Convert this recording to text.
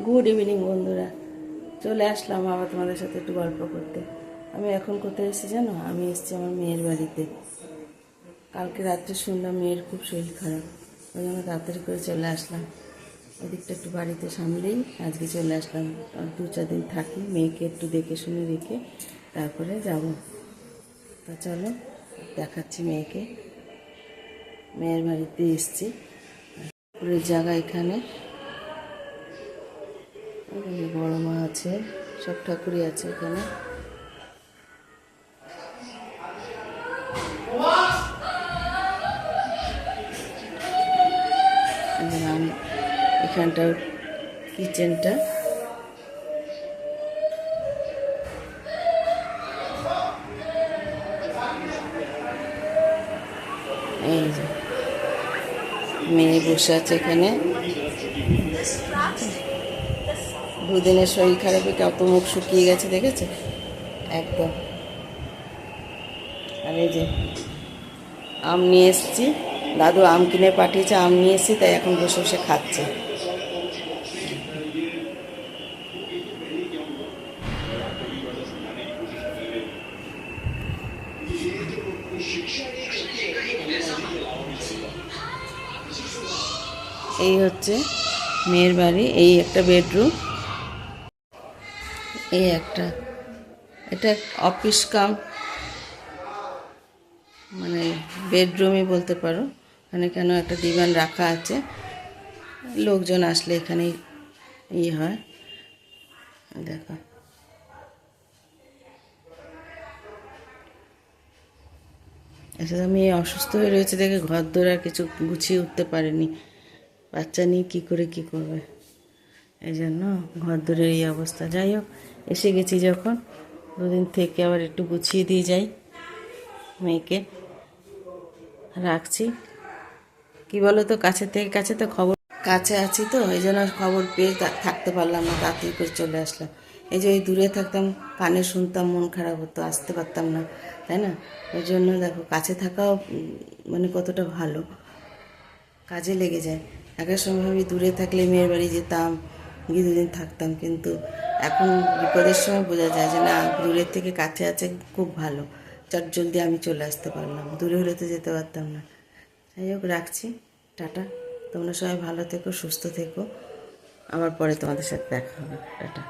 Good evening বন্ধুরা, চলে আসলাম আবার তোমাদের সাথে একটু গল্প করতে। আমি এখন কোথায় এসেছি জানো? আমি এসেছি আমার মেয়ের বাড়িতে। কালকে রাত্রে শুনলাম মেয়ের খুব শরীর খারাপ, ওই জন্য তাড়াতাড়ি করে চলে আসলাম। ওদিকটা একটু বাড়িতে সামলেই আজকে চলে আসলাম। আর 2-4 দিন থাকি, মেয়েকে একটু দেখে শুনে রেখে তারপরে যাব। তো চলো দেখাচ্ছি মেয়েকে। মেয়ের বাড়িতে এসেছি, পুরো জায়গা এখানে বড় মা আছে, সব ঠাকুরই আছে এখানে। এখানটার কিচেনটা, এই যে মেয়ে বসে আছে এখানে। 2 দিনের শরীর খারাপে কত মুখ শুকিয়ে গেছে দেখেছে একদম। আর এই যে আম নিয়ে এসেছি, দাদু আম কিনে পাঠিয়েছে, আম নিয়ে এসেছি, তাই এখন বসে বসে খাচ্ছে। এই হচ্ছে মেয়ের বাড়ি, এই একটা বেডরুম, এই একটা, এটা অফিস কাম মানে বেডরুমই বলতে পারো। এখানে কেন একটা ডিভান রাখা আছে, লোকজন আসলে এখানেই হয়। দেখো আসলে মেয়ে অসুস্থ হয়ে রয়েছে দেখে ঘর দৌড় আর কিছু গুছিয়ে উঠতে পারেনি। বাচ্চা নিয়ে কী করে কী করবে, এই জন্য ঘর দৌড়ের এই অবস্থা। যাই হোক, এসে গেছি যখন 2 দিন থেকে আবার একটু গুছিয়ে দিয়ে যাই। মেয়েকে রাখছি, কি বলো তো, কাছে তো খবর, কাছে আছি তো, এই জন্য খবর পেয়ে থাকতে পারলাম না, তাড়াতাড়ি করে চলে আসলাম। এই যে ওই দূরে থাকতাম, কানে শুনতাম, মন খারাপ হতো, আসতে পারতাম না, তাই না? ওই জন্য দেখো কাছে থাকাও মানে কতটা ভালো, কাজে লেগে যায়। আগের সময় আমি দূরে থাকলে মেয়ের বাড়ি যেতাম, গিয়ে 2 দিন থাকতাম, কিন্তু এখন বিপদের সময় বোঝা যায় যে না, দূরের থেকে কাছে আছে খুব ভালো। চট জলদি আমি চলে আসতে পারলাম, দূরে হলে তো যেতে পারতাম না। যাই হোক, রাখছি, টাটা। তোমরা সবাই ভালো থেকো, সুস্থ থেকো, আবার পরে তোমাদের সাথে দেখা হবে, টাটা।